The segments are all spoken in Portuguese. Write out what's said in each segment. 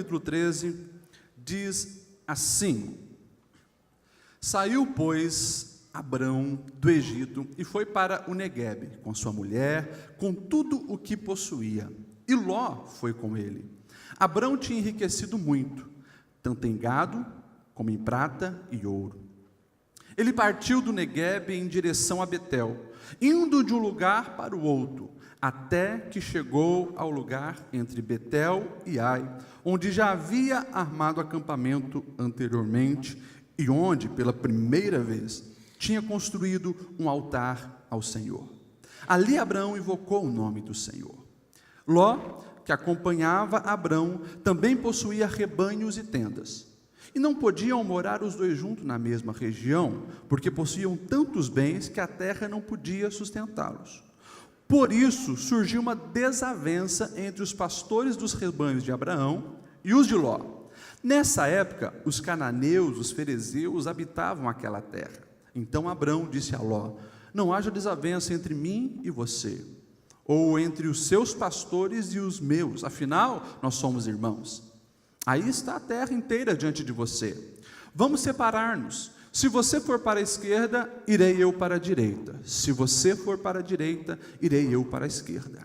capítulo 13, diz assim: Saiu, pois, Abrão do Egito e foi para o Neguebe, com sua mulher, com tudo o que possuía. E Ló foi com ele. Abrão tinha enriquecido muito, tanto em gado, como em prata e ouro. Ele partiu do Neguebe em direção a Betel, indo de um lugar para o outro, até que chegou ao lugar entre Betel e Ai, onde já havia armado acampamento anteriormente e onde, pela primeira vez, tinha construído um altar ao Senhor. Ali Abrão invocou o nome do Senhor. Ló, que acompanhava Abrão, também possuía rebanhos e tendas. E não podiam morar os dois juntos na mesma região, porque possuíam tantos bens que a terra não podia sustentá-los. Por isso surgiu uma desavença entre os pastores dos rebanhos de Abraão e os de Ló. Nessa época, os cananeus, os ferezeus, habitavam aquela terra. Então Abrão disse a Ló: Não haja desavença entre mim e você, ou entre os seus pastores e os meus, afinal, nós somos irmãos. Aí está a terra inteira diante de você. Vamos separar-nos. Se você for para a esquerda, irei eu para a direita. Se você for para a direita, irei eu para a esquerda.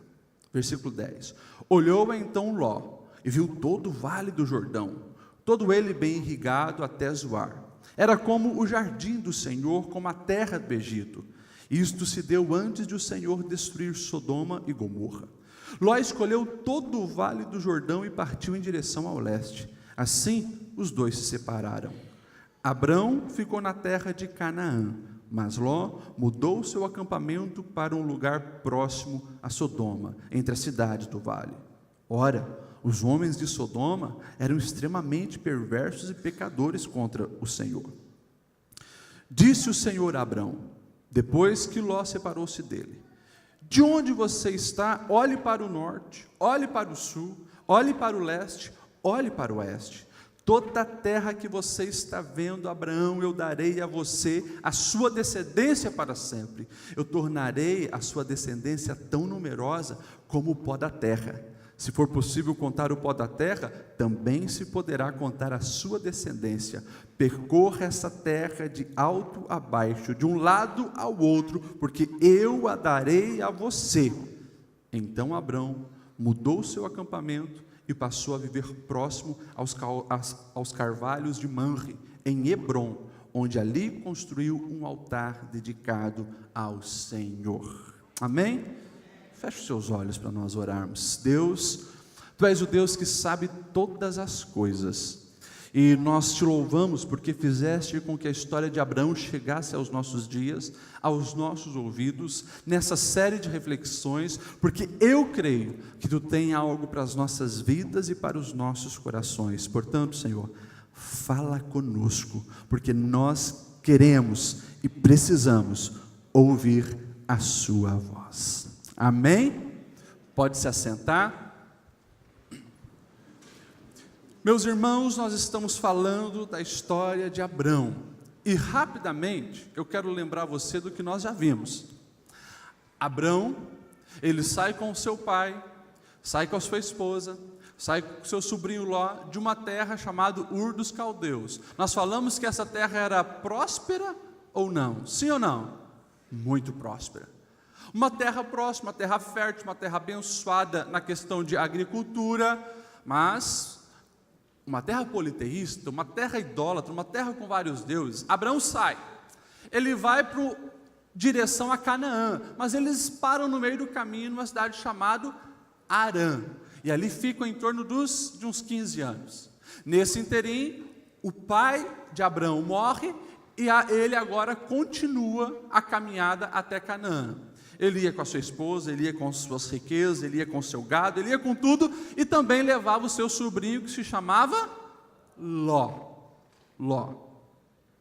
Versículo 10. Olhou então Ló e viu todo o vale do Jordão, todo ele bem irrigado até Zoar. Era como o jardim do Senhor, como a terra do Egito. Isto se deu antes de o Senhor destruir Sodoma e Gomorra. Ló escolheu todo o vale do Jordão e partiu em direção ao leste. Assim, os dois se separaram. Abrão ficou na terra de Canaã, mas Ló mudou seu acampamento para um lugar próximo a Sodoma, entre as cidades do vale. Ora, os homens de Sodoma eram extremamente perversos e pecadores contra o Senhor. Disse o Senhor a Abrão, depois que Ló separou-se dele: De onde você está, olhe para o norte, olhe para o sul, olhe para o leste, olhe para o oeste. Toda a terra que você está vendo, Abraão, eu darei a você, a sua descendência para sempre. Eu tornarei a sua descendência tão numerosa como o pó da terra. Se for possível contar o pó da terra, também se poderá contar a sua descendência. Percorra essa terra de alto a baixo, de um lado ao outro, porque eu a darei a você. Então Abrão mudou seu acampamento e passou a viver próximo aos carvalhos de Manre, em Hebrom, onde ali construiu um altar dedicado ao Senhor. Amém? Feche os seus olhos para nós orarmos. Deus, Tu és o Deus que sabe todas as coisas, e nós Te louvamos porque fizeste com que a história de Abraão chegasse aos nossos dias, aos nossos ouvidos, nessa série de reflexões, porque eu creio que Tu tens algo para as nossas vidas e para os nossos corações. Portanto, Senhor, fala conosco, porque nós queremos e precisamos ouvir a Sua voz. Amém? Pode se assentar. Meus irmãos, nós estamos falando da história de Abrão, e rapidamente eu quero lembrar você do que nós já vimos. Abrão, ele sai com o seu pai, sai com a sua esposa, sai com o seu sobrinho Ló, de uma terra chamada Ur dos Caldeus. Nós falamos que essa terra era próspera ou não? Sim ou não? Muito próspera. Uma terra próxima, uma terra fértil, uma terra abençoada na questão de agricultura, mas uma terra politeísta, uma terra idólatra, uma terra com vários deuses. Abraão sai, ele vai para direção a Canaã, mas eles param no meio do caminho numa cidade chamada Harã, e ali ficam em torno de uns 15 anos. Nesse interim, o pai de Abraão morre, e ele agora continua a caminhada até Canaã. Ele ia com a sua esposa, ele ia com suas riquezas, ele ia com o seu gado, ele ia com tudo, e também levava o seu sobrinho, que se chamava Ló.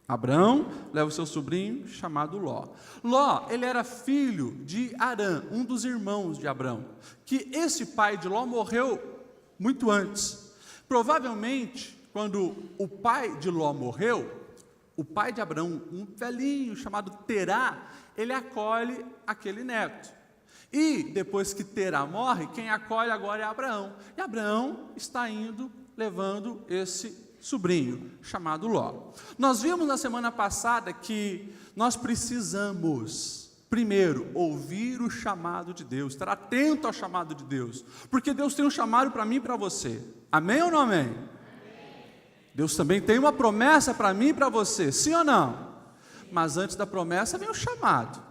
Abraão leva o seu sobrinho chamado Ló. Ló, ele era filho de Harã, um dos irmãos de Abraão, que esse pai de Ló morreu muito antes. Provavelmente, quando o pai de Ló morreu, o pai de Abraão, um velhinho chamado Terá, ele acolhe aquele neto. E depois que Terá morre, quem acolhe agora é Abraão. E Abraão está indo levando esse sobrinho, chamado Ló. Nós vimos na semana passada que nós precisamos, primeiro, ouvir o chamado de Deus, estar atento ao chamado de Deus, porque Deus tem um chamado para mim e para você. Amém ou não amém? Amém. Deus também tem uma promessa para mim e para você, sim ou não? Mas antes da promessa vem o chamado.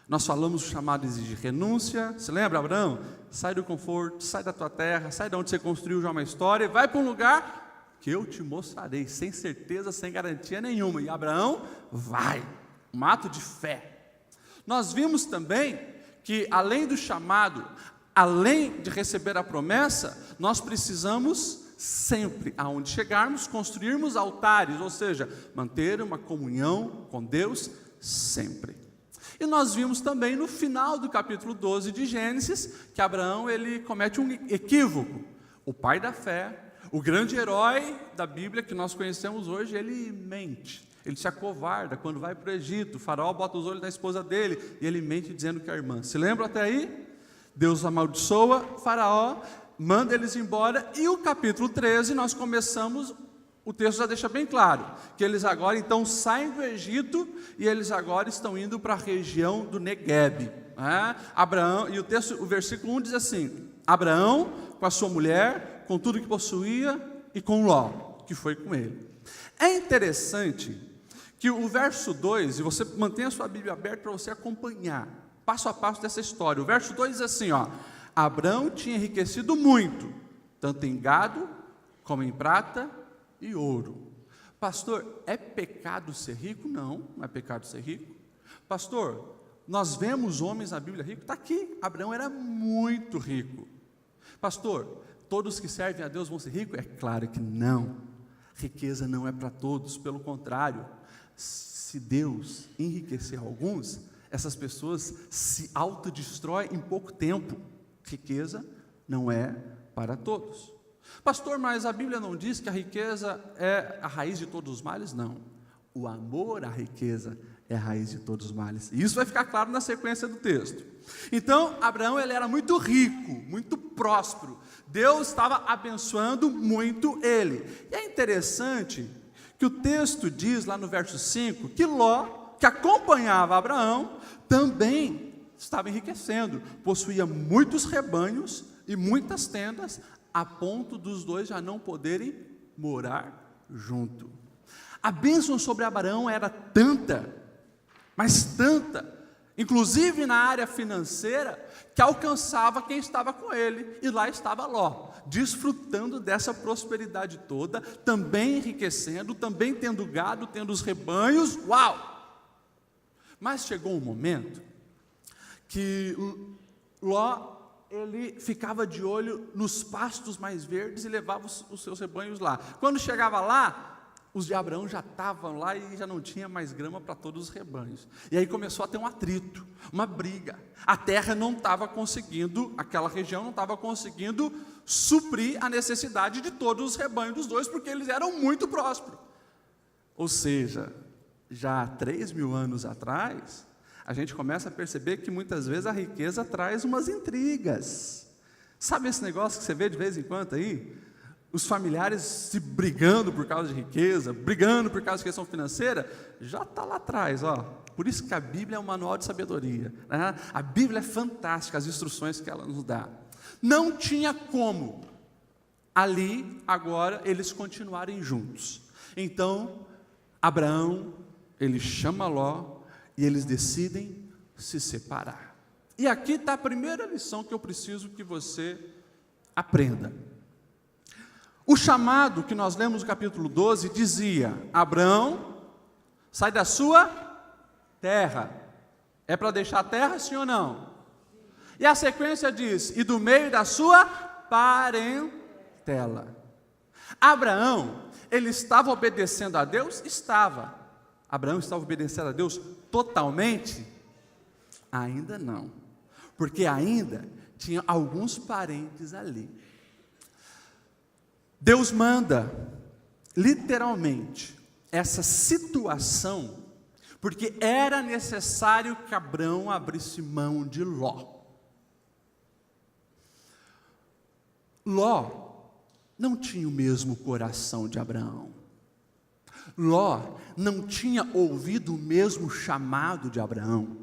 Nós falamos que o chamado exige renúncia. Se lembra, Abraão? Sai do conforto, sai da tua terra, sai de onde você construiu já uma história, e vai para um lugar que eu te mostrarei, sem certeza, sem garantia nenhuma. E Abraão vai, um ato de fé. Nós vimos também que além do chamado, além de receber a promessa, nós precisamos sempre, aonde chegarmos, construirmos altares, ou seja, manter uma comunhão com Deus sempre. E nós vimos também no final do capítulo 12 de Gênesis, que Abraão ele comete um equívoco. O pai da fé, o grande herói da Bíblia que nós conhecemos hoje, ele mente. Ele se acovarda quando vai para o Egito. O faraó bota os olhos na esposa dele e ele mente dizendo que é a irmã. Se lembra até aí? Deus amaldiçoa o faraó, manda eles embora, e o capítulo 13 nós começamos, o texto já deixa bem claro, que eles agora então saem do Egito, e eles agora estão indo para a região do Neguebe, Abraão, e o versículo 1 diz assim, Abraão com a sua mulher, com tudo que possuía, e com Ló, que foi com ele. É interessante que o verso 2, e você mantenha a sua Bíblia aberta para você acompanhar, passo a passo dessa história, o verso 2 diz assim, Abraão tinha enriquecido muito, tanto em gado, como em prata e ouro. Pastor, é pecado ser rico? Não, não é pecado ser rico. Pastor, nós vemos homens na Bíblia ricos, está aqui, Abraão era muito rico. Pastor, todos que servem a Deus vão ser ricos? É claro que não, riqueza não é para todos, pelo contrário, se Deus enriquecer alguns, essas pessoas se autodestroem em pouco tempo. Riqueza não é para todos. Pastor, mas a Bíblia não diz que a riqueza é a raiz de todos os males? Não. O amor à riqueza é a raiz de todos os males. E isso vai ficar claro na sequência do texto. Então, Abraão ele era muito rico, muito próspero. Deus estava abençoando muito ele. E é interessante que o texto diz lá no verso 5 que Ló, que acompanhava Abraão, também estava enriquecendo, possuía muitos rebanhos e muitas tendas, a ponto dos dois já não poderem morar junto. A bênção sobre Abraão era tanta, mas tanta, inclusive na área financeira, que alcançava quem estava com ele, e lá estava Ló, desfrutando dessa prosperidade toda, também enriquecendo, também tendo gado, tendo os rebanhos, uau! Mas chegou um momento que Ló, ele ficava de olho nos pastos mais verdes e levava os seus rebanhos lá. Quando chegava lá, os de Abraão já estavam lá e já não tinha mais grama para todos os rebanhos. E aí começou a ter um atrito, uma briga. A terra não estava conseguindo, aquela região não estava conseguindo suprir a necessidade de todos os rebanhos dos dois, porque eles eram muito prósperos. Ou seja, já há 3.000 anos atrás, a gente começa a perceber que muitas vezes a riqueza traz umas intrigas. Sabe esse negócio que você vê de vez em quando aí? Os familiares se brigando por causa de riqueza, brigando por causa de questão financeira, já está lá atrás, Por isso que a Bíblia é um manual de sabedoria, né? A Bíblia é fantástica, as instruções que ela nos dá. Não tinha como, ali, agora, eles continuarem juntos. Então, Abraão, ele chama Ló, e eles decidem se separar. E aqui está a primeira lição que eu preciso que você aprenda. O chamado que nós lemos no capítulo 12 dizia, Abraão, sai da sua terra. É para deixar a terra, sim ou não? E a sequência diz, e do meio da sua parentela. Abraão, ele estava obedecendo a Deus? Estava. Abraão estava obedecendo a Deus totalmente? Ainda não, porque ainda tinha alguns parentes ali. Deus manda, literalmente, essa situação, porque era necessário que Abraão abrisse mão de Ló. Ló não tinha o mesmo coração de Abraão. Ló não tinha ouvido o mesmo chamado de Abraão.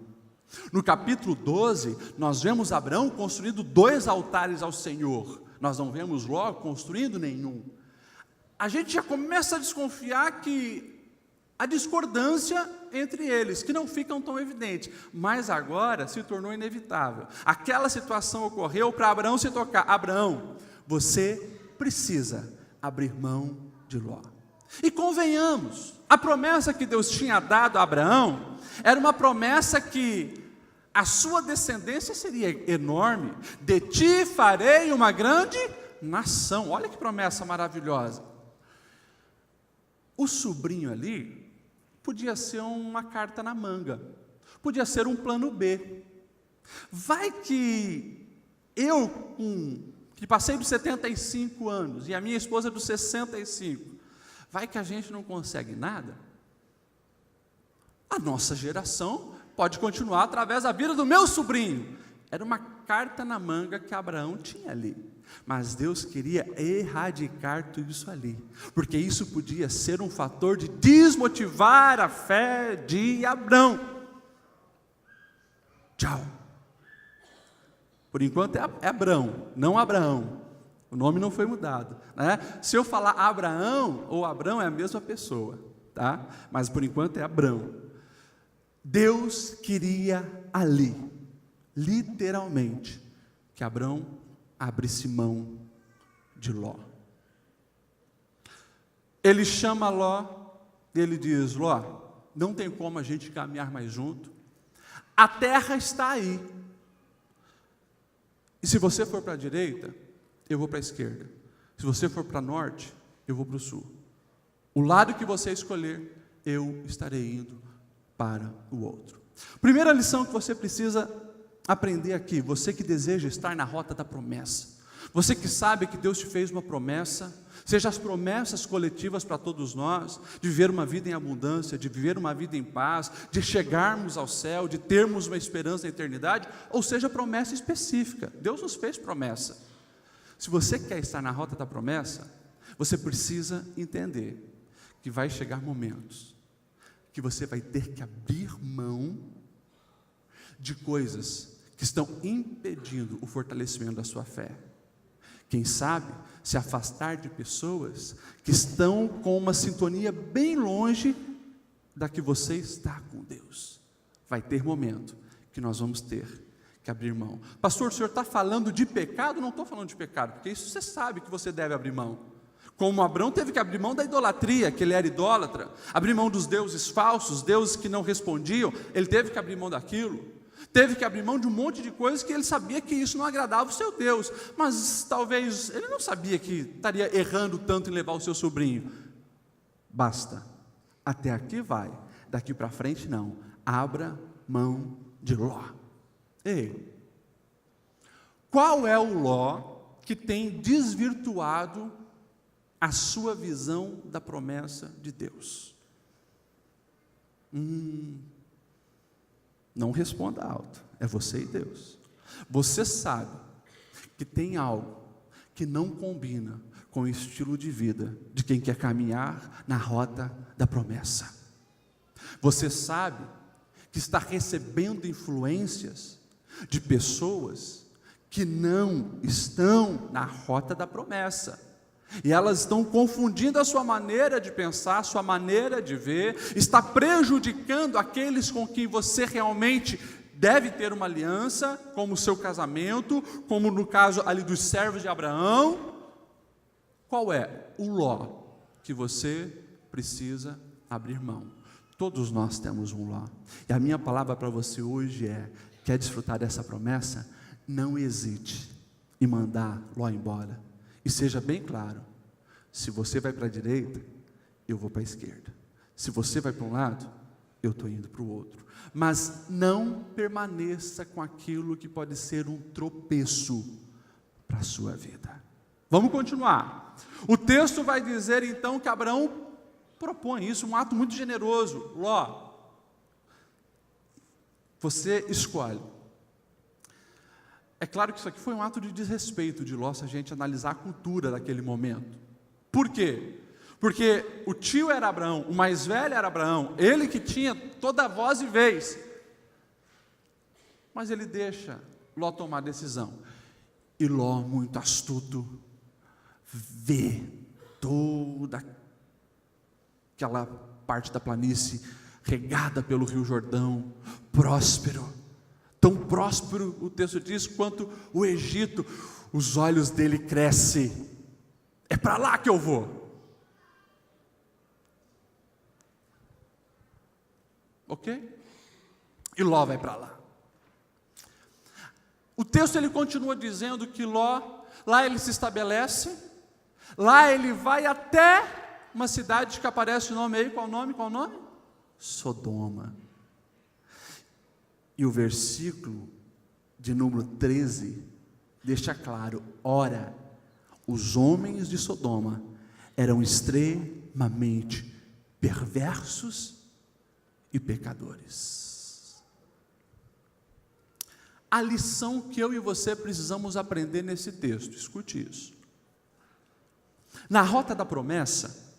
No capítulo 12, nós vemos Abraão construindo 2 altares ao Senhor. Nós não vemos Ló construindo nenhum. A gente já começa a desconfiar que a discordância entre eles, que não ficam tão evidente, mas agora se tornou inevitável. Aquela situação ocorreu para Abraão se tocar: Abraão, você precisa abrir mão de Ló. E convenhamos, a promessa que Deus tinha dado a Abraão era uma promessa que a sua descendência seria enorme. De ti farei uma grande nação. Olha que promessa maravilhosa. O sobrinho ali podia ser uma carta na manga, podia ser um plano B. Vai que eu, que passei dos 75 anos, e a minha esposa dos 65, vai que a gente não consegue nada? A nossa geração pode continuar através da vida do meu sobrinho. Era uma carta na manga que Abraão tinha ali. Mas Deus queria erradicar tudo isso ali, porque isso podia ser um fator de desmotivar a fé de Abraão. Tchau. Por enquanto é Abrão, não Abraão. O nome não foi mudado, né? Se eu falar Abraão ou Abrão, é a mesma pessoa, tá? Mas por enquanto é Abrão. Deus queria ali, literalmente, que Abrão abrisse mão de Ló. Ele chama Ló e ele diz: Ló, não tem como a gente caminhar mais junto, a terra está aí, e se você for para a direita, eu vou para a esquerda, se você for para o norte, eu vou para o sul, o lado que você escolher, eu estarei indo para o outro. Primeira lição que você precisa aprender aqui, você que deseja estar na rota da promessa, você que sabe que Deus te fez uma promessa, seja as promessas coletivas para todos nós, de viver uma vida em abundância, de viver uma vida em paz, de chegarmos ao céu, de termos uma esperança na eternidade, ou seja, promessa específica. Deus nos fez promessa. Se você quer estar na rota da promessa, você precisa entender que vai chegar momentos que você vai ter que abrir mão de coisas que estão impedindo o fortalecimento da sua fé. Quem sabe se afastar de pessoas que estão com uma sintonia bem longe da que você está com Deus. Vai ter momento que nós vamos ter que abrir mão. Pastor, o senhor está falando de pecado? Não estou falando de pecado, porque isso você sabe que você deve abrir mão. Como Abraão teve que abrir mão da idolatria, que ele era idólatra, abrir mão dos deuses falsos, deuses que não respondiam, ele teve que abrir mão daquilo, teve que abrir mão de um monte de coisas que ele sabia que isso não agradava o seu Deus, mas talvez ele não sabia que estaria errando tanto em levar o seu sobrinho. Basta, até aqui vai, daqui para frente não, abra mão de Ló. Ei, qual é o Ló que tem desvirtuado a sua visão da promessa de Deus? Não responda alto, é você e Deus. Você sabe que tem algo que não combina com o estilo de vida de quem quer caminhar na rota da promessa. Você sabe que está recebendo influências de pessoas que não estão na rota da promessa, e elas estão confundindo a sua maneira de pensar, a sua maneira de ver, está prejudicando aqueles com quem você realmente deve ter uma aliança, como o seu casamento, como no caso ali dos servos de Abraão. Qual é o Ló que você precisa abrir mão? Todos nós temos um Ló, e a minha palavra para você hoje é: quer desfrutar dessa promessa? Não hesite em mandar Ló embora. E seja bem claro, se você vai para a direita, eu vou para a esquerda. Se você vai para um lado, eu estou indo para o outro. Mas não permaneça com aquilo que pode ser um tropeço para a sua vida. Vamos continuar. O texto vai dizer então que Abraão propõe isso, um ato muito generoso. Ló, você escolhe. É claro que isso aqui foi um ato de desrespeito de Ló, se a gente analisar a cultura daquele momento. Por quê? Porque o tio era Abraão, o mais velho era Abraão, ele que tinha toda a voz e vez. Mas ele deixa Ló tomar a decisão. E Ló, muito astuto, vê toda aquela parte da planície regada pelo rio Jordão, próspero. Tão próspero, o texto diz, quanto o Egito. Os olhos dele crescem. É para lá que eu vou. Ok? E Ló vai para lá. O texto ele continua dizendo que Ló, lá ele se estabelece, lá ele vai até uma cidade que aparece o nome aí, qual o nome? Qual o nome? Sodoma. E o versículo de número 13 deixa claro: ora, os homens de Sodoma eram extremamente perversos e pecadores. A lição que eu e você precisamos aprender nesse texto, escute isso. Na rota da promessa,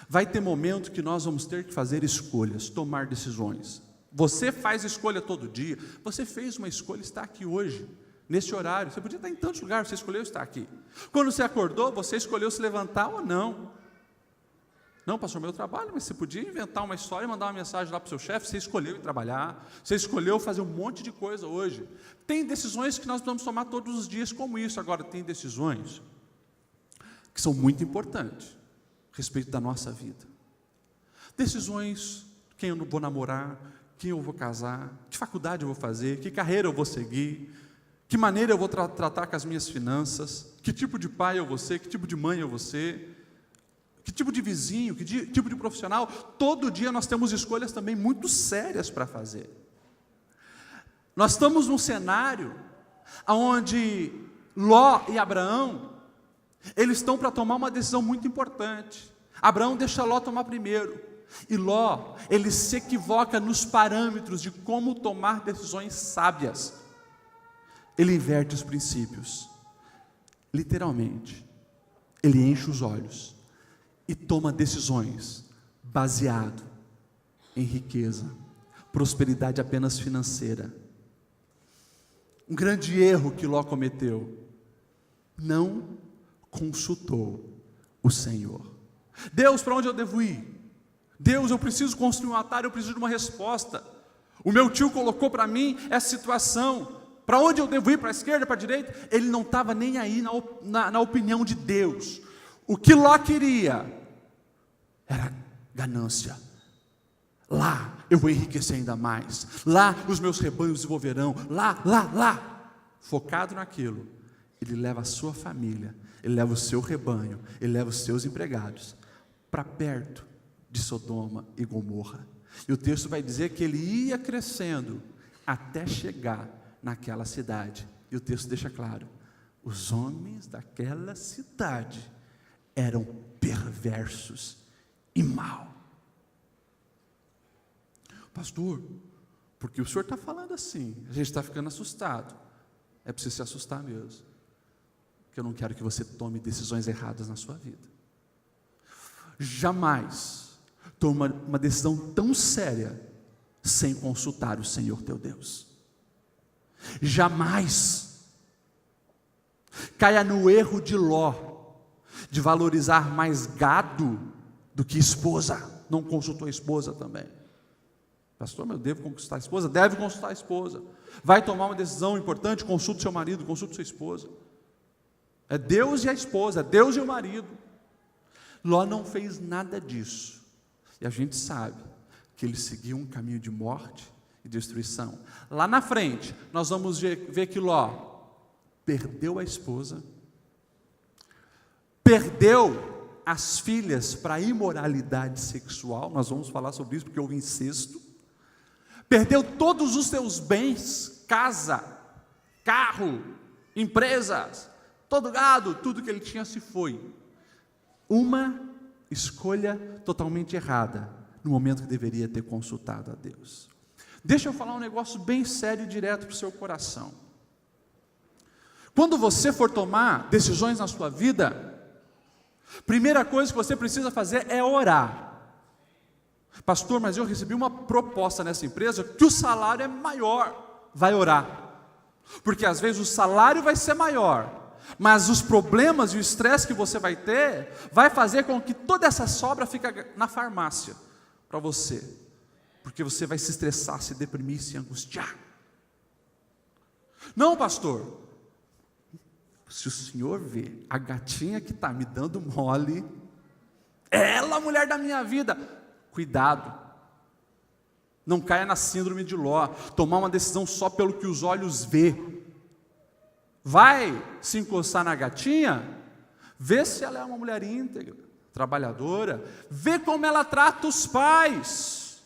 vai ter momento que nós vamos ter que fazer escolhas, tomar decisões. Você faz escolha todo dia. Você fez uma escolha, está aqui hoje, nesse horário. Você podia estar em tantos lugares, você escolheu estar aqui. Quando você acordou, você escolheu se levantar ou não. Não, pastor, meu trabalho, mas você podia inventar uma história e mandar uma mensagem lá para o seu chefe. Você escolheu ir trabalhar, você escolheu fazer um monte de coisa hoje. Tem decisões que nós precisamos tomar todos os dias como isso. Agora, tem decisões que são muito importantes a respeito da nossa vida. Decisões, quem eu vou namorar, quem eu vou casar, que faculdade eu vou fazer, que carreira eu vou seguir, que maneira eu vou tratar com as minhas finanças, que tipo de pai eu vou ser, que tipo de mãe eu vou ser, que tipo de vizinho, que tipo de profissional. Todo dia nós temos escolhas também muito sérias para fazer. Nós estamos num cenário onde Ló e Abraão, eles estão para tomar uma decisão muito importante. Abraão deixa Ló tomar primeiro. E Ló, ele se equivoca nos parâmetros de como tomar decisões sábias. Ele inverte os princípios. Literalmente, ele enche os olhos e toma decisões baseado em riqueza, prosperidade apenas financeira. Um grande erro que Ló cometeu: não consultou o Senhor. Deus, para onde eu devo ir? Deus, eu preciso construir um altar, eu preciso de uma resposta. O meu tio colocou para mim essa situação. Para onde eu devo ir? Para a esquerda, para a direita? Ele não estava nem aí na opinião de Deus. O que Ló queria era ganância. Lá eu vou enriquecer ainda mais. Lá os meus rebanhos desenvolverão. Lá. Focado naquilo, ele leva a sua família, ele leva o seu rebanho, ele leva os seus empregados para perto de Sodoma e Gomorra. E o texto vai dizer que ele ia crescendo até chegar naquela cidade. E o texto deixa claro: os homens daquela cidade eram perversos e maus. Pastor, porque o senhor está falando assim? A gente está ficando assustado. É preciso se assustar mesmo, porque eu não quero que você tome decisões erradas na sua vida. Jamais toma uma decisão tão séria sem consultar o Senhor teu Deus. Jamais caia no erro de Ló, de valorizar mais gado do que esposa. Não consultou a esposa também. Pastor, mas eu devo consultar a esposa? Deve consultar a esposa. Vai tomar uma decisão importante, consulte seu marido, consulte sua esposa. É Deus e a esposa, é Deus e o marido. Ló não fez nada disso. E a gente sabe que ele seguiu um caminho de morte e destruição. Lá na frente, nós vamos ver que Ló perdeu a esposa, perdeu as filhas para a imoralidade sexual. Nós vamos falar sobre isso porque houve incesto. Perdeu todos os seus bens, casa, carro, empresas, todo gado, tudo que ele tinha se foi. Uma escolha totalmente errada, no momento que deveria ter consultado a Deus. Deixa eu falar um negócio bem sério e direto para o seu coração. Quando você for tomar decisões na sua vida, primeira coisa que você precisa fazer é orar. Pastor, mas eu recebi uma proposta nessa empresa que o salário é maior. Vai orar. Porque às vezes o salário vai ser maior, mas os problemas e o estresse que você vai ter, vai fazer com que toda essa sobra fique na farmácia para você. Porque você vai se estressar, se deprimir, se angustiar. Não, pastor. Se o senhor vê a gatinha que está me dando mole, ela, a mulher da minha vida, cuidado, não caia na síndrome de Ló, tomar uma decisão só pelo que os olhos vê. Vai se encostar na gatinha, vê se ela é uma mulher íntegra, trabalhadora, vê como ela trata os pais,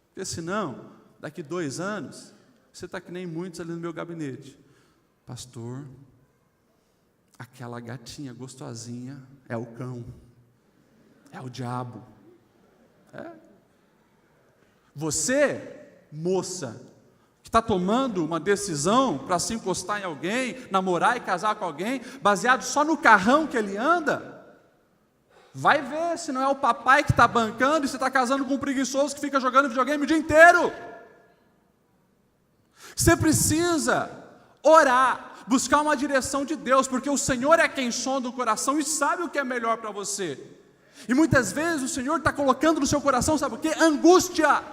porque senão, daqui 2 anos, você está que nem muitos ali no meu gabinete. Pastor, aquela gatinha gostosinha é o cão, é o diabo. Você, moça, que está tomando uma decisão para se encostar em alguém, namorar e casar com alguém, baseado só no carrão que ele anda, vai ver se não é o papai que está bancando e você está casando com um preguiçoso que fica jogando videogame o dia inteiro. Você precisa orar, buscar uma direção de Deus, porque o Senhor é quem sonda o coração e sabe o que é melhor para você. E muitas vezes o Senhor está colocando no seu coração, sabe o que? Angústia,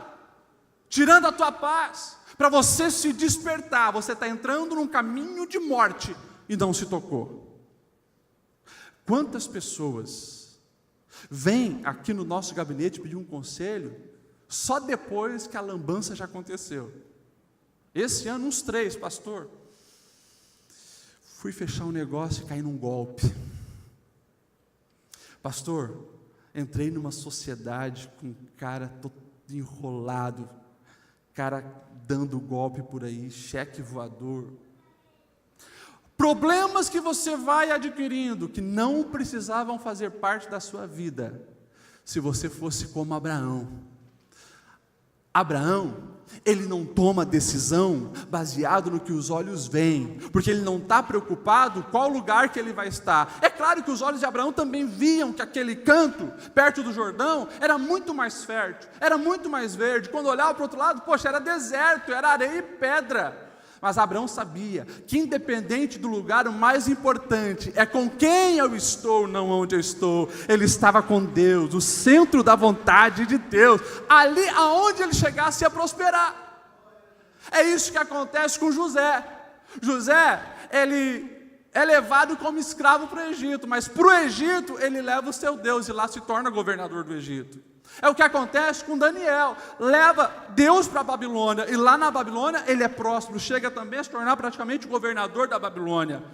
tirando a tua paz, para você se despertar. Você está entrando num caminho de morte e não se tocou. Quantas pessoas vêm aqui no nosso gabinete pedir um conselho, só depois que a lambança já aconteceu? Esse ano uns 3, pastor, fui fechar um negócio e caí num golpe. Pastor, entrei numa sociedade com um cara todo enrolado, cara dando golpe por aí, cheque voador. Problemas que você vai adquirindo, que não precisavam fazer parte da sua vida, se você fosse como Abraão. Abraão, ele não toma decisão baseado no que os olhos veem, porque ele não está preocupado qual lugar que ele vai estar. É claro que os olhos de Abraão também viam que aquele canto, perto do Jordão, era muito mais fértil, era muito mais verde. Quando olhava para o outro lado, poxa, era deserto, era areia e pedra. Mas Abraão sabia que independente do lugar, o mais importante é com quem eu estou, não onde eu estou. Ele estava com Deus, o centro da vontade de Deus. Ali aonde ele chegasse ia prosperar. É isso que acontece com José. José, ele é levado como escravo para o Egito, mas para o Egito ele leva o seu Deus e lá se torna governador do Egito. É o que acontece com Daniel, leva Deus para a Babilônia, e lá na Babilônia ele é próspero, chega também a se tornar praticamente o governador da Babilônia.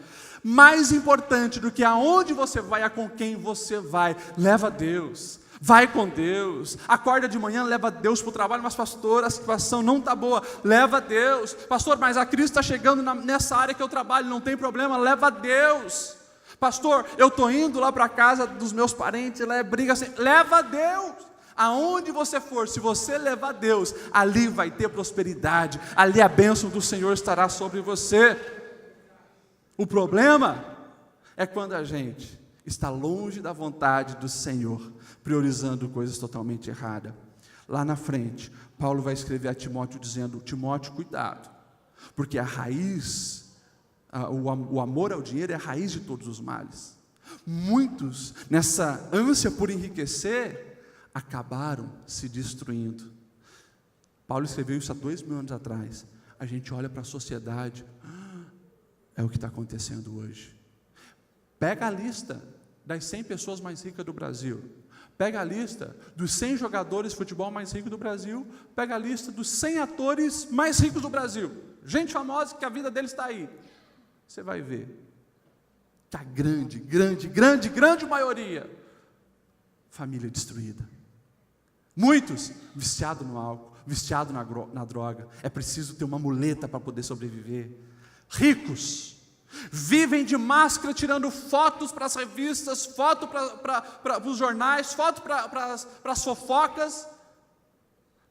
Mais importante do que aonde você vai, é com quem você vai. Leva Deus, vai com Deus. Acorda de manhã, leva Deus para o trabalho. Mas pastor, a situação não está boa, leva Deus. Pastor, mas a crise está chegando nessa área que eu trabalho, não tem problema, leva Deus. Pastor, eu estou indo lá para a casa dos meus parentes, lá é briga assim, leva Deus. Aonde você for, se você levar Deus, ali vai ter prosperidade, ali a bênção do Senhor estará sobre você. O problema é quando a gente está longe da vontade do Senhor, priorizando coisas totalmente erradas. Lá na frente, Paulo vai escrever a Timóteo dizendo: Timóteo, cuidado, porque a raiz, o amor ao dinheiro é a raiz de todos os males. Muitos, nessa ânsia por enriquecer, acabaram se destruindo. Paulo escreveu isso há 2000 anos atrás. A gente olha para a sociedade, é o que está acontecendo hoje. Pega a lista das 100 pessoas mais ricas do Brasil, pega a lista dos 100 jogadores de futebol mais ricos do Brasil, pega a lista dos 100 atores mais ricos do Brasil, gente famosa que a vida deles está aí. Você vai ver que a grande maioria, família destruída. Muitos viciados no álcool, viciados na droga. É preciso ter uma muleta para poder sobreviver. Ricos vivem de máscara, tirando fotos para as revistas, fotos para os jornais, fotos para as fofocas,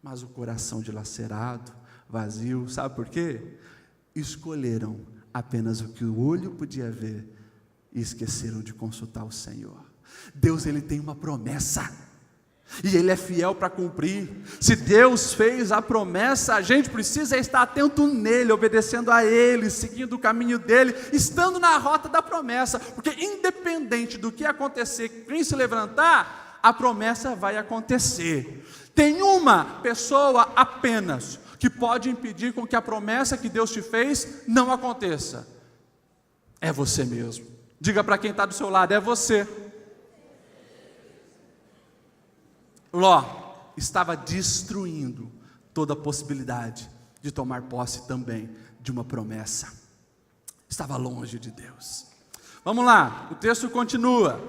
mas o coração dilacerado, vazio. Sabe por quê? Escolheram apenas o que o olho podia ver e esqueceram de consultar o Senhor. Deus, Ele tem uma promessa e Ele é fiel para cumprir. Se Deus fez a promessa, a gente precisa estar atento nele, obedecendo a Ele, seguindo o caminho dele, estando na rota da promessa, porque independente do que acontecer, quem se levantar, a promessa vai acontecer. Tem uma pessoa apenas que pode impedir com que a promessa que Deus te fez não aconteça. É você mesmo. Diga para quem está do seu lado, é você. Ló estava destruindo toda a possibilidade de tomar posse também de uma promessa. Estava longe de Deus. Vamos lá, o texto continua.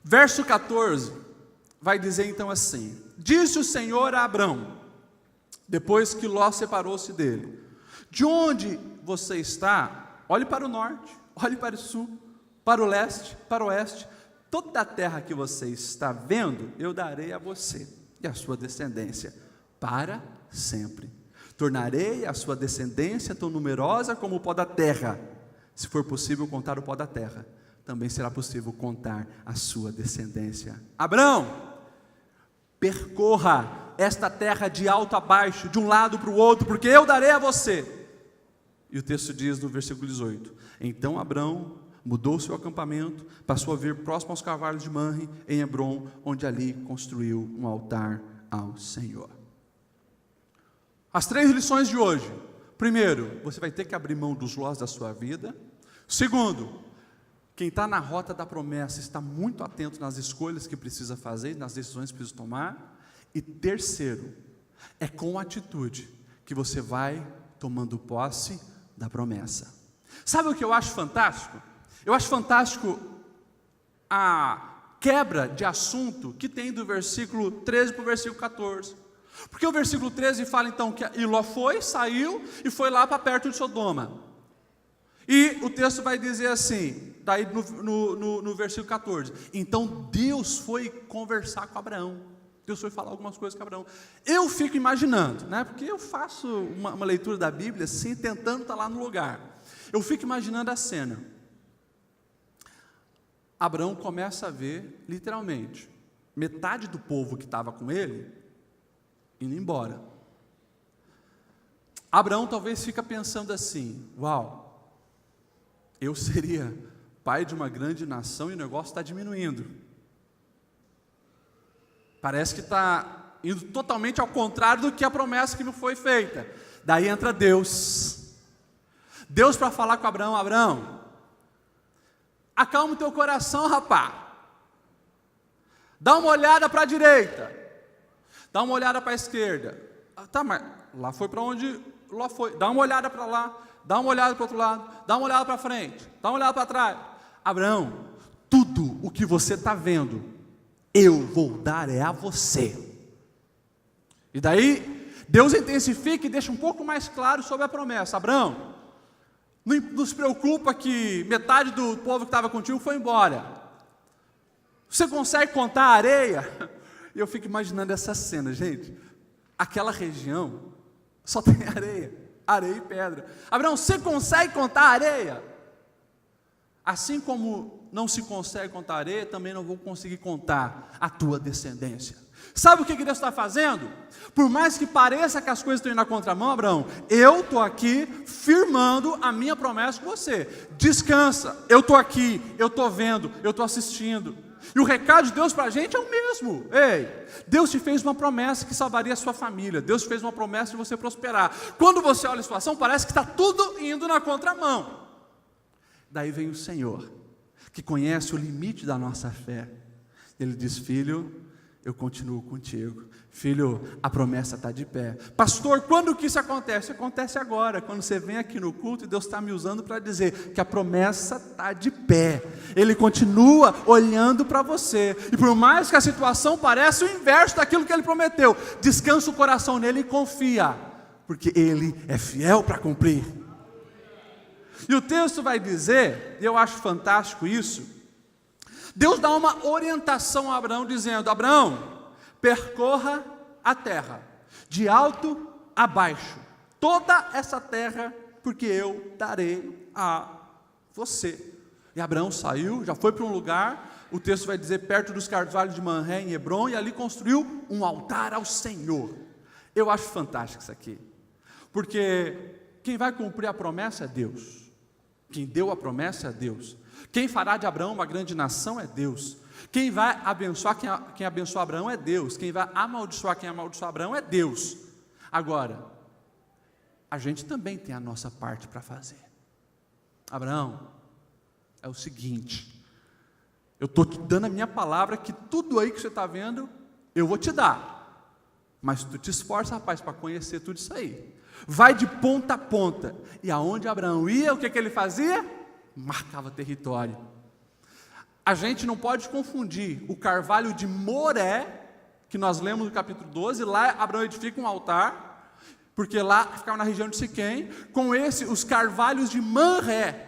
Verso 14, vai dizer então assim: disse o Senhor a Abrão, depois que Ló separou-se dele: de onde você está, olhe para o norte, olhe para o sul, para o leste, para o oeste. Toda a terra que você está vendo, eu darei a você e a sua descendência para sempre. Tornarei a sua descendência tão numerosa como o pó da terra. Se for possível contar o pó da terra, também será possível contar a sua descendência. Abrão, percorra esta terra de alto a baixo, de um lado para o outro, porque eu darei a você. E o texto diz no versículo 18: então Abrão mudou seu acampamento, passou a vir próximo aos carvalhos de Manre, em Hebrom, onde ali construiu um altar ao Senhor. As 3 lições de hoje: primeiro, você vai ter que abrir mão dos lós da sua vida. Segundo, quem está na rota da promessa está muito atento nas escolhas que precisa fazer, nas decisões que precisa tomar. E terceiro, é com atitude que você vai tomando posse da promessa. Sabe o que eu acho fantástico? Eu acho fantástico a quebra de assunto que tem do versículo 13 para o versículo 14. Porque o versículo 13 fala então que Ló saiu e foi lá para perto de Sodoma. E o texto vai dizer assim, daí no versículo 14: então Deus foi conversar com Abraão. Deus foi falar algumas coisas com Abraão. Eu fico imaginando, né, porque eu faço uma leitura da Bíblia assim, tentando estar lá no lugar. Eu fico imaginando a cena. Abraão começa a ver, literalmente, metade do povo que estava com ele indo embora. Abraão talvez fica pensando assim: uau, eu seria pai de uma grande nação e o negócio está diminuindo. Parece que está indo totalmente ao contrário do que a promessa que me foi feita. Daí entra Deus. Deus para falar com Abraão: Abraão, acalma o teu coração, rapá. Dá uma olhada para a direita. Dá uma olhada para a esquerda. Tá, mas lá foi para onde Ló foi. Dá uma olhada para lá. Dá uma olhada para o outro lado. Dá uma olhada para frente. Dá uma olhada para trás. Abraão, tudo o que você está vendo, eu vou dar a você. E daí, Deus intensifica e deixa um pouco mais claro sobre a promessa. Abraão, não se preocupa que metade do povo que estava contigo foi embora. Você consegue contar a areia? E eu fico imaginando essa cena, gente. Aquela região só tem areia e pedra. Abraão, você consegue contar a areia? Assim como não se consegue contar a areia, também não vou conseguir contar a tua descendência. Sabe o que Deus está fazendo? Por mais que pareça que as coisas estão indo na contramão, Abraão, eu estou aqui firmando a minha promessa com você. Descansa, eu estou aqui, eu estou vendo, eu estou assistindo. E o recado de Deus para a gente é o mesmo. Ei, Deus te fez uma promessa que salvaria a sua família. Deus te fez uma promessa de você prosperar. Quando você olha a situação, parece que está tudo indo na contramão. Daí vem o Senhor, que conhece o limite da nossa fé. Ele diz: filho, eu continuo contigo. Filho, a promessa está de pé. Pastor, quando que isso acontece? Acontece agora, quando você vem aqui no culto e Deus está me usando para dizer que a promessa está de pé. Ele continua olhando para você. E por mais que a situação pareça o inverso daquilo que Ele prometeu, descansa o coração nele e confia, porque Ele é fiel para cumprir. E o texto vai dizer, e eu acho fantástico isso, Deus dá uma orientação a Abraão, dizendo: Abraão, percorra a terra, de alto a baixo, toda essa terra porque eu darei a você. E Abraão saiu, já foi para um lugar, o texto vai dizer, perto dos carvalhos de Manré, em Hebrom, e ali construiu um altar ao Senhor. Eu acho fantástico isso aqui, porque quem vai cumprir a promessa é Deus, quem deu a promessa é Deus, quem fará de Abraão uma grande nação é Deus, quem vai abençoar quem abençoa Abraão é Deus, quem vai amaldiçoar quem amaldiçoa Abraão é Deus. Agora, a gente também tem a nossa parte para fazer. Abraão, é o seguinte, eu estou te dando a minha palavra, que tudo aí que você está vendo, eu vou te dar, mas tu te esforça, rapaz, para conhecer tudo isso aí, vai de ponta a ponta, e aonde Abraão ia, o que ele fazia? Marcava território. A gente não pode confundir o carvalho de Moré, que nós lemos no capítulo 12, lá Abraão edifica um altar, porque lá ficava na região de Siquém, com os carvalhos de Manré,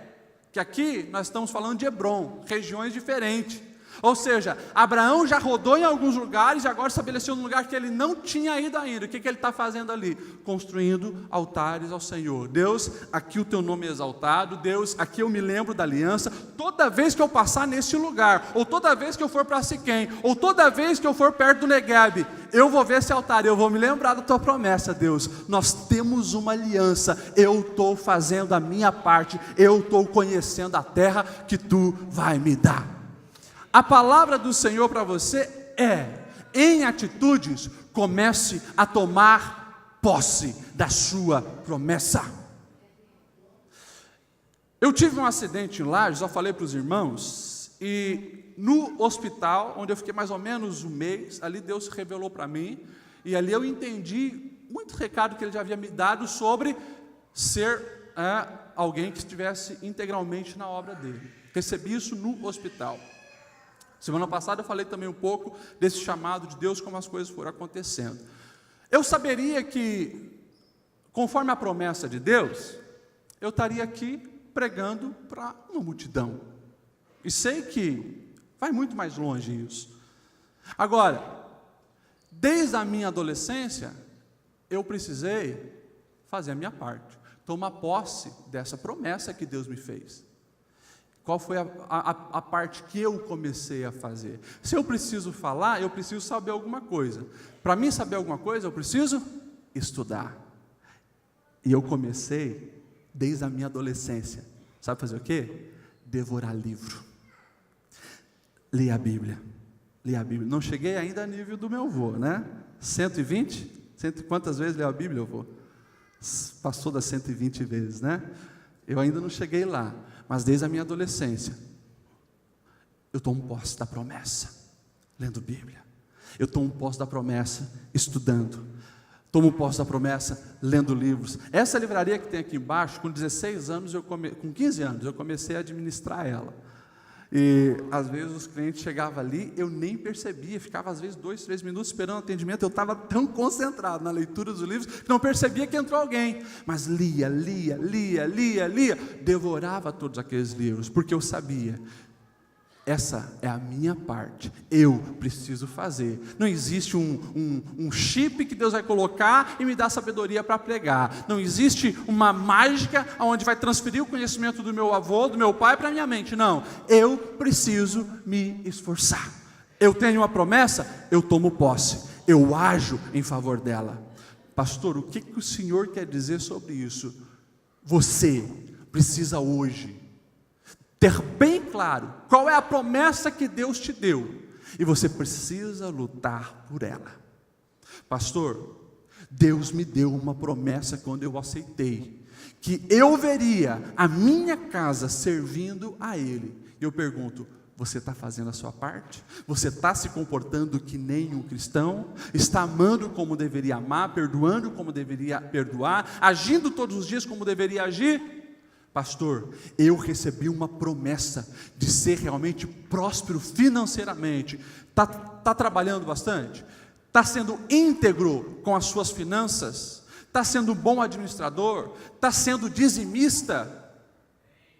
que aqui nós estamos falando de Hebrom, regiões diferentes. Ou seja, Abraão já rodou em alguns lugares e agora estabeleceu um lugar que ele não tinha ido ainda. O que ele está fazendo ali? Construindo altares ao Senhor. Deus, aqui o teu nome é exaltado. Deus, aqui eu me lembro da aliança. Toda vez que eu passar nesse lugar, ou toda vez que eu for para Siquém, ou toda vez que eu for perto do Neguebe, eu vou ver esse altar, eu vou me lembrar da tua promessa, Deus. Nós temos uma aliança, eu estou fazendo a minha parte, eu estou conhecendo a terra que tu vai me dar. A palavra do Senhor para você é, em atitudes, comece a tomar posse da sua promessa. Eu tive um acidente em Lages, já falei para os irmãos, e no hospital, onde eu fiquei mais ou menos um mês, ali Deus se revelou para mim, e ali eu entendi muito recado que Ele já havia me dado sobre ser alguém que estivesse integralmente na obra dEle. Recebi isso no hospital. Semana passada eu falei também um pouco desse chamado de Deus, como as coisas foram acontecendo. Eu saberia que, conforme a promessa de Deus, eu estaria aqui pregando para uma multidão. E sei que vai muito mais longe isso. Agora, desde a minha adolescência, eu precisei fazer a minha parte, tomar posse dessa promessa que Deus me fez. Qual foi a parte que eu comecei a fazer? Se eu preciso falar, eu preciso saber alguma coisa. Para mim saber alguma coisa, eu preciso estudar. E eu comecei desde a minha adolescência. Sabe fazer o quê? Devorar livro. Ler a Bíblia. Ler a Bíblia. Não cheguei ainda a nível do meu avô, né? 120? Quantas vezes leu a Bíblia, avô? Passou das 120 vezes, né? Eu ainda não cheguei lá. Mas desde a minha adolescência, eu tomo posse da promessa, lendo Bíblia. Eu tomo posse da promessa, estudando. Tomo posse da promessa, lendo livros. Essa livraria que tem aqui embaixo, com 16 anos, com 15 anos, eu comecei a administrar ela. E às vezes os clientes chegavam ali, eu nem percebia, ficava às vezes 2, 3 minutos esperando atendimento, eu estava tão concentrado na leitura dos livros, que não percebia que entrou alguém, mas lia, devorava todos aqueles livros, porque eu sabia, essa é a minha parte, eu preciso fazer. Não existe um chip que Deus vai colocar e me dar sabedoria para pregar. Não existe uma mágica onde vai transferir o conhecimento do meu avô, do meu pai para a minha mente. Não, eu preciso me esforçar. Eu tenho uma promessa, eu tomo posse, eu ajo em favor dela. Pastor, o que o Senhor quer dizer sobre isso? Você precisa hoje ter bem claro qual é a promessa que Deus te deu, e você precisa lutar por ela. Pastor, Deus me deu uma promessa quando eu aceitei, que eu veria a minha casa servindo a Ele. E eu pergunto, você está fazendo a sua parte? Você está se comportando que nem um cristão? Está amando como deveria amar, perdoando como deveria perdoar, agindo todos os dias como deveria agir? Pastor, eu recebi uma promessa de ser realmente próspero financeiramente. Está trabalhando bastante? Está sendo íntegro com as suas finanças? Está sendo um bom administrador? Está sendo dizimista?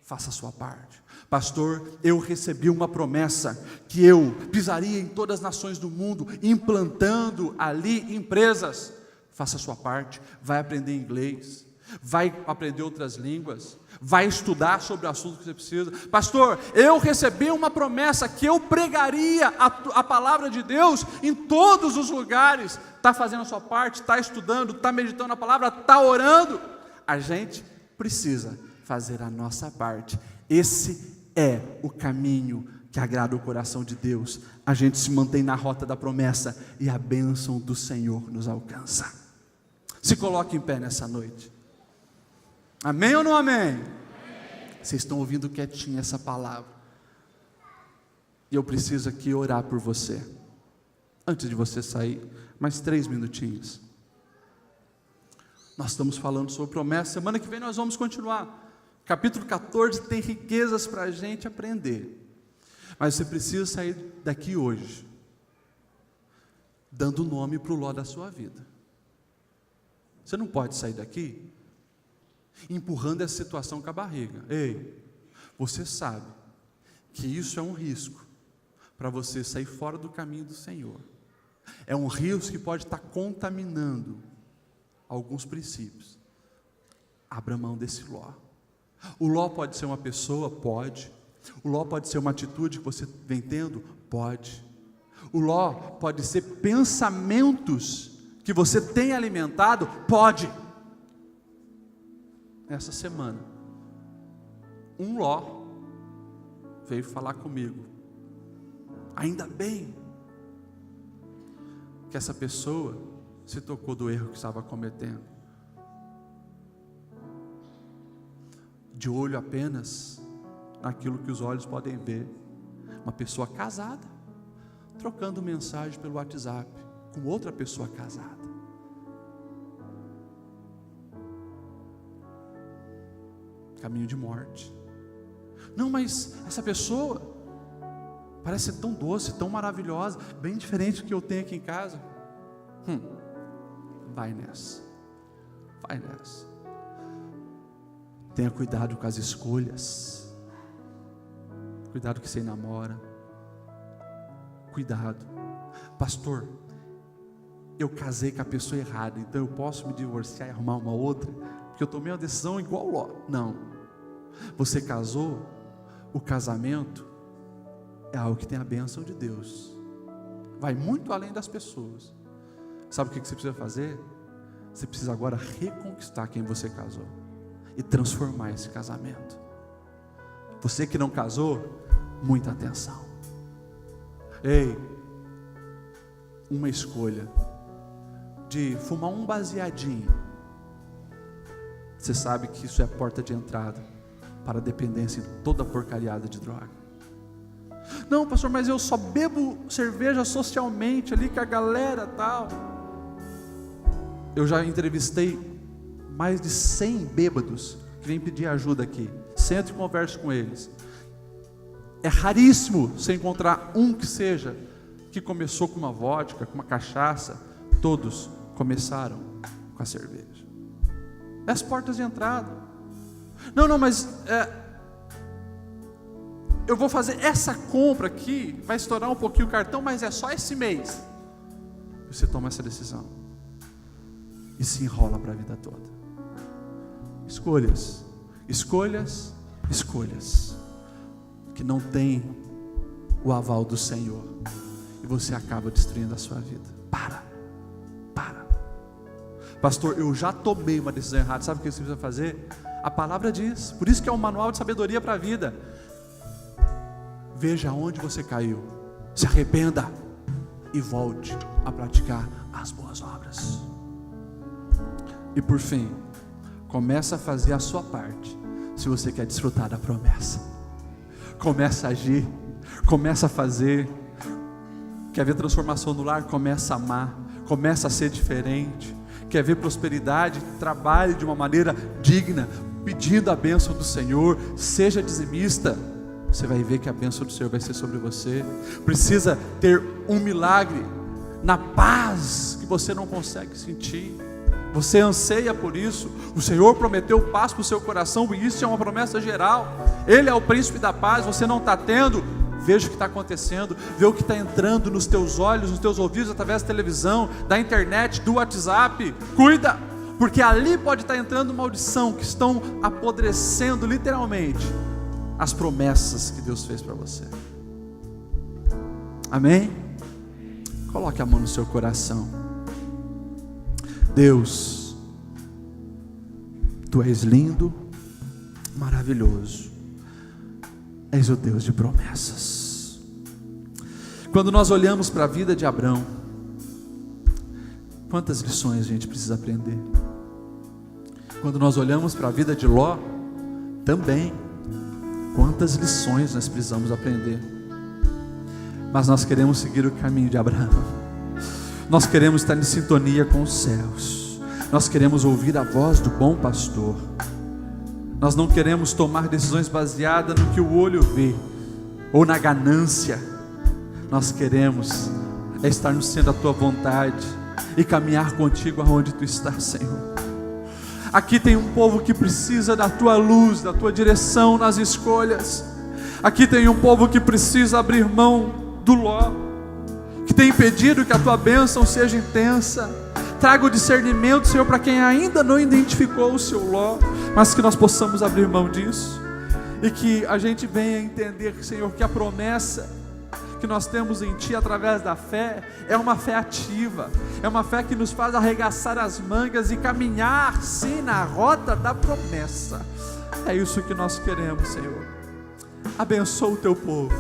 Faça a sua parte. Pastor, eu recebi uma promessa que eu pisaria em todas as nações do mundo, implantando ali empresas. Faça a sua parte, vai aprender inglês. vai aprender outras línguas, vai estudar sobre o assunto que você precisa. Pastor, eu recebi uma promessa que eu pregaria a palavra de Deus em todos os lugares. Está fazendo a sua parte, está estudando, está meditando a palavra, está orando. A gente precisa fazer a nossa parte. Esse é o caminho que agrada o coração de Deus. A gente se mantém na rota da promessa e a bênção do Senhor nos alcança. Se coloque em pé nessa noite. Amém ou não amém? Amém. Vocês estão ouvindo quietinho essa palavra. E eu preciso aqui orar por você. Antes de você sair, mais 3 minutinhos. Nós estamos falando sobre promessa. Semana que vem nós vamos continuar. Capítulo 14 tem riquezas para a gente aprender. Mas você precisa sair daqui hoje, dando nome para o Ló da sua vida. Você não pode sair daqui empurrando essa situação com a barriga. Ei, você sabe que isso é um risco para você sair fora do caminho do Senhor. É um risco que pode estar contaminando alguns princípios. Abra mão desse Ló. O Ló pode ser uma pessoa? Pode. O Ló pode ser uma atitude que você vem tendo? Pode. O Ló pode ser pensamentos que você tem alimentado? Pode. Essa semana, um Ló veio falar comigo. Ainda bem que essa pessoa se tocou do erro que estava cometendo. De olho apenas naquilo que os olhos podem ver. Uma pessoa casada, trocando mensagem pelo WhatsApp com outra pessoa casada. Caminho de morte. Não, mas essa pessoa parece ser tão doce, tão maravilhosa, bem diferente do que eu tenho aqui em casa. Vai nessa. Vai nessa. Tenha cuidado com as escolhas. Cuidado que você namora. Cuidado. Pastor, eu casei com a pessoa errada, então eu posso me divorciar e arrumar uma outra? Porque eu tomei uma decisão igual Ló. Não. Você casou, o casamento é algo que tem a bênção de Deus. Vai muito além das pessoas. Sabe o que você precisa fazer? Você precisa agora reconquistar quem você casou e transformar esse casamento. Você que não casou, muita atenção. Ei, uma escolha de fumar um baseadinho, você sabe que isso é a porta de entrada para a dependência em toda a porcariada de droga. Não, pastor, mas eu só bebo cerveja socialmente ali com a galera tal. Eu já entrevistei mais de 100 bêbados que vêm pedir ajuda aqui. Sento e converso com eles. É raríssimo você encontrar um que seja que começou com uma vodka, com uma cachaça. Todos começaram com a cerveja. É as portas de entrada. Não, mas eu vou fazer essa compra aqui, vai estourar um pouquinho o cartão, mas é só esse mês. Você toma essa decisão e se enrola para a vida toda. Escolhas, escolhas, escolhas que não tem o aval do Senhor, e você acaba destruindo a sua vida. Para. Pastor, eu já tomei uma decisão errada. Sabe o que você precisa fazer? A palavra diz, por isso que é um manual de sabedoria para a vida. Veja onde você caiu, se arrependa e volte a praticar as boas obras. E por fim, começa a fazer a sua parte, se você quer desfrutar da promessa. Começa a agir, começa a fazer. Quer ver transformação no lar? Começa a amar, começa a ser diferente. Quer ver prosperidade? Trabalhe de uma maneira digna, pedindo a bênção do Senhor. Seja dizimista. Você vai ver que a bênção do Senhor vai ser sobre você. Precisa ter um milagre na paz que você não consegue sentir. Você anseia por isso. O Senhor prometeu paz para o seu coração, e isso é uma promessa geral. Ele é o príncipe da paz. Você não está tendo? Veja o que está acontecendo, vê o que está entrando nos teus olhos, nos teus ouvidos, através da televisão, da internet, do WhatsApp. Cuida, porque ali pode estar entrando maldição, que estão apodrecendo literalmente as promessas que Deus fez para você. Amém? Coloque a mão no seu coração. Deus, Tu és lindo, maravilhoso, és o Deus de promessas. Quando nós olhamos para a vida de Abrão, quantas lições a gente precisa aprender? Quando nós olhamos para a vida de Ló, também, quantas lições nós precisamos aprender? Mas nós queremos seguir o caminho de Abraão, nós queremos estar em sintonia com os céus, nós queremos ouvir a voz do bom pastor, nós não queremos tomar decisões baseadas no que o olho vê, ou na ganância. Nós queremos estar no centro da Tua vontade, e caminhar contigo aonde Tu estás, Senhor. Aqui tem um povo que precisa da Tua luz, da Tua direção nas escolhas. Aqui tem um povo que precisa abrir mão do Ló, que tem impedido que a Tua bênção seja intensa. Traga o discernimento, Senhor, para quem ainda não identificou o seu Ló, mas que nós possamos abrir mão disso, e que a gente venha entender, Senhor, que a promessa que nós temos em Ti através da fé é uma fé ativa, é uma fé que nos faz arregaçar as mangas e caminhar sim na rota da promessa. É isso que nós queremos, Senhor. Abençoa o Teu povo,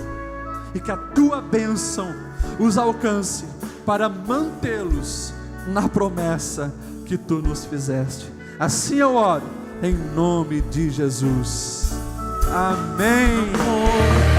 e que a Tua bênção os alcance para mantê-los na promessa que Tu nos fizeste. Assim eu oro, em nome de Jesus. Amém.